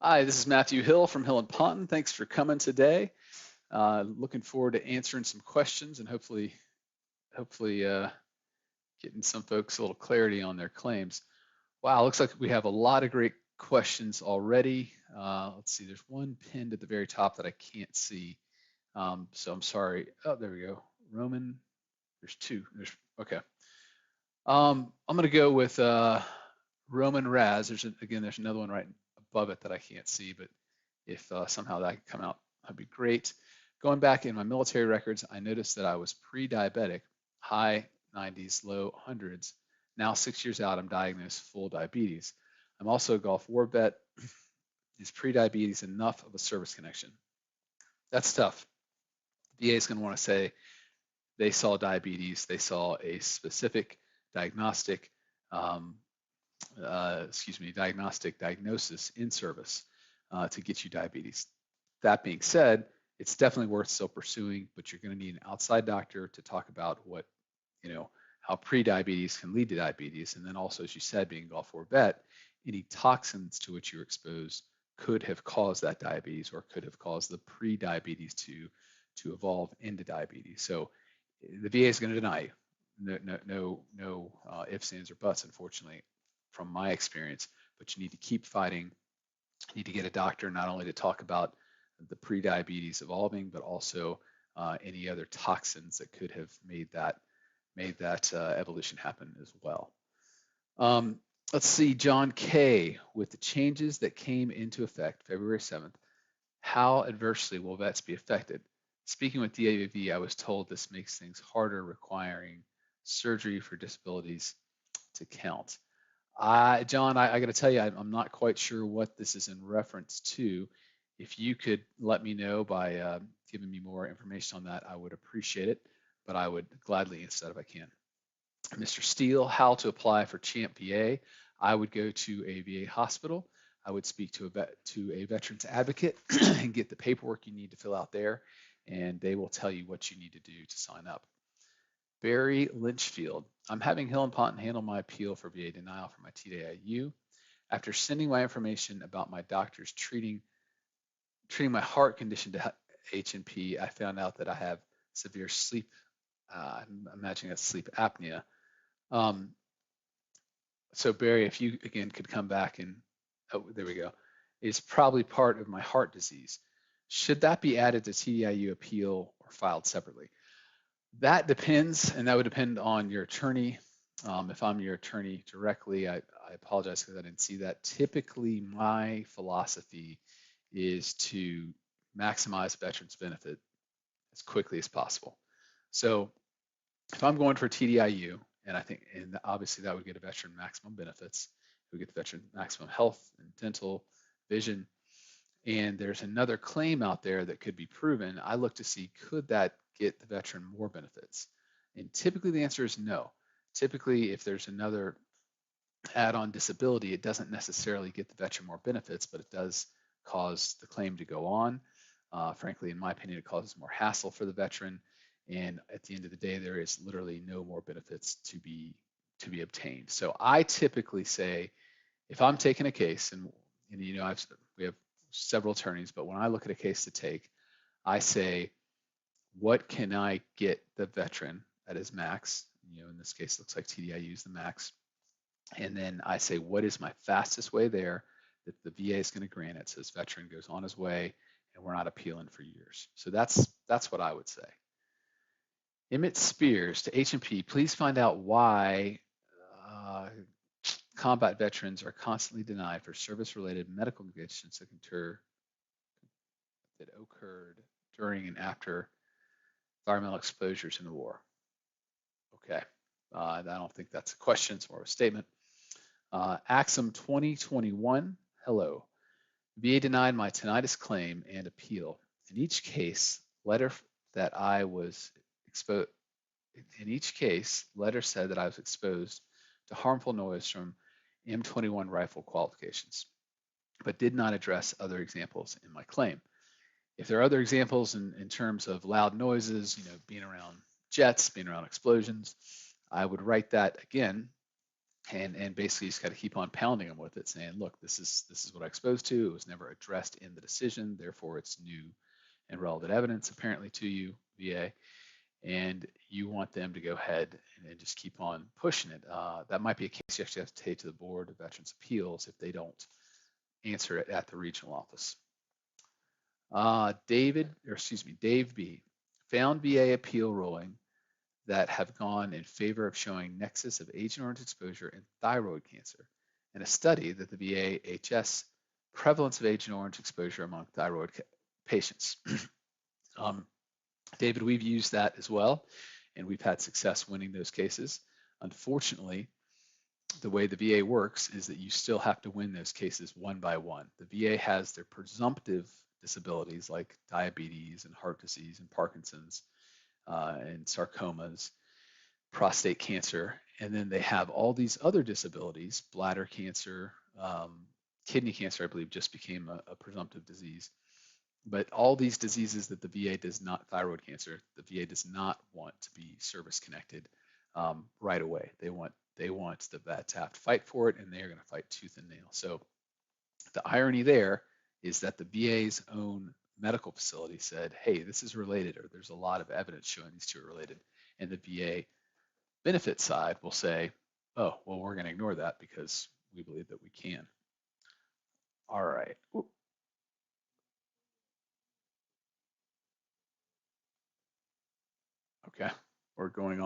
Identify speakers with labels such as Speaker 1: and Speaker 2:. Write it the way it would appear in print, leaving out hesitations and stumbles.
Speaker 1: Hi, this is Matthew Hill from Hill and Ponton. Thanks for coming today. Looking forward to answering some questions and hopefully getting some folks a little clarity on their claims. Wow, looks like we have a lot of great questions already. Let's see, there's one pinned at the very top that I can't see. So I'm sorry. Oh, there we go. Roman, there's two. Okay. I'm going to go with Roman Raz. There's another one right above it that I can't see, but if somehow that could come out, that'd be great. Going back in my military records, I noticed that I was pre-diabetic, high 90s, low hundreds. Now 6 years out, I'm diagnosed full diabetes. I'm also a Gulf War vet. Is pre-diabetes enough of a service connection? That's tough. The VA is going to want to say they saw diabetes, they saw a specific diagnostic, um, diagnostic diagnosis in service to get you diabetes. That being said, it's definitely worth still pursuing, but you're going to need an outside doctor to talk about how pre-diabetes can lead to diabetes. And then also, as you said, being a Gulf War vet, any toxins to which you're exposed could have caused that diabetes or could have caused the pre-diabetes to evolve into diabetes. So the VA is going to deny you. No ifs, ands, or buts, unfortunately, from my experience. But you need to keep fighting. You need to get a doctor not only to talk about the pre-diabetes evolving, but also any other toxins that could have made that evolution happen as well. Um, let's see, John K. With the changes that came into effect February 7th, how adversely will vets be affected? Speaking with DAV, I was told this makes things harder, requiring surgery for disabilities to count. John, I got to tell you, I'm not quite sure what this is in reference to. If you could let me know by giving me more information on that, I would appreciate it, but I would gladly answer that if I can. Mr. Steele, how to apply for CHAMP VA? I would go to a VA hospital. I would speak to a veterans advocate and get the paperwork you need to fill out there, and they will tell you what you need to do to sign up. Barry Lynchfield, I'm having Hill and Ponton handle my appeal for VA denial for my TDIU. After sending my information about my doctors treating my heart condition to H&P, I found out that I have severe sleep. I'm imagining that's sleep apnea. Um, so Barry, if you again could come back and there we go. It's probably part of my heart disease. Should that be added to TDIU appeal or filed separately? That depends, and that would depend on your attorney. If I'm your attorney directly, I apologize because I didn't see that. Typically, my philosophy is to maximize veterans benefit as quickly as possible. So if I'm going for TDIU, and obviously that would get a veteran maximum benefits, it would get the veteran maximum health and dental, vision, and there's another claim out there that could be proven, I look to see could that get the veteran more benefits? And typically the answer is no. Typically, if there's another add-on disability, it doesn't necessarily get the veteran more benefits, but it does cause the claim to go on. Frankly, in my opinion, it causes more hassle for the veteran. And at the end of the day, there is literally no more benefits to be obtained. So I typically say, if I'm taking a case, and we have several attorneys, but when I look at a case to take, I say, what can I get the veteran at his max? In this case, it looks like TDIU is the max. And then I say, what is my fastest way there that the VA is going to grant it so this veteran goes on his way and we're not appealing for years. So that's what I would say. Emmett Spears to H&P, please find out why combat veterans are constantly denied for service-related medical conditions that occurred during and after environmental exposures in the war. Okay, I don't think that's a question, it's more of a statement. Axum 2021, hello. VA denied my tinnitus claim and appeal. In each case, letter said that I was exposed to harmful noise from M21 rifle qualifications, but did not address other examples in my claim. If there are other examples in terms of loud noises, being around jets, being around explosions, I would write that again and basically you just got to keep on pounding them with it, saying, look, this is what I exposed to. It was never addressed in the decision, therefore it's new and relevant evidence apparently to you, VA, and you want them to go ahead and just keep on pushing it. That might be a case you actually have to take to the Board of Veterans Appeals if they don't answer it at the regional office. Dave B. Found VA appeal ruling that have gone in favor of showing nexus of Agent Orange exposure and thyroid cancer, and a study that the VA HS prevalence of Agent Orange exposure among thyroid patients. David, we've used that as well, and we've had success winning those cases. Unfortunately, the way the VA works is that you still have to win those cases one by one. The VA has their presumptive disabilities like diabetes and heart disease and Parkinson's and sarcomas, prostate cancer, and then they have all these other disabilities, bladder cancer, kidney cancer, I believe, just became a presumptive disease. But all these diseases that the VA does not, thyroid cancer, the VA does not want to be service connected right away. They want the vet to have to fight for it, and they're going to fight tooth and nail. So the irony there is that the VA's own medical facility said, hey, this is related, or there's a lot of evidence showing these two are related. And the VA benefit side will say, oh, well, we're going to ignore that because we believe that we can. All right. Ooh. Okay, we're going on.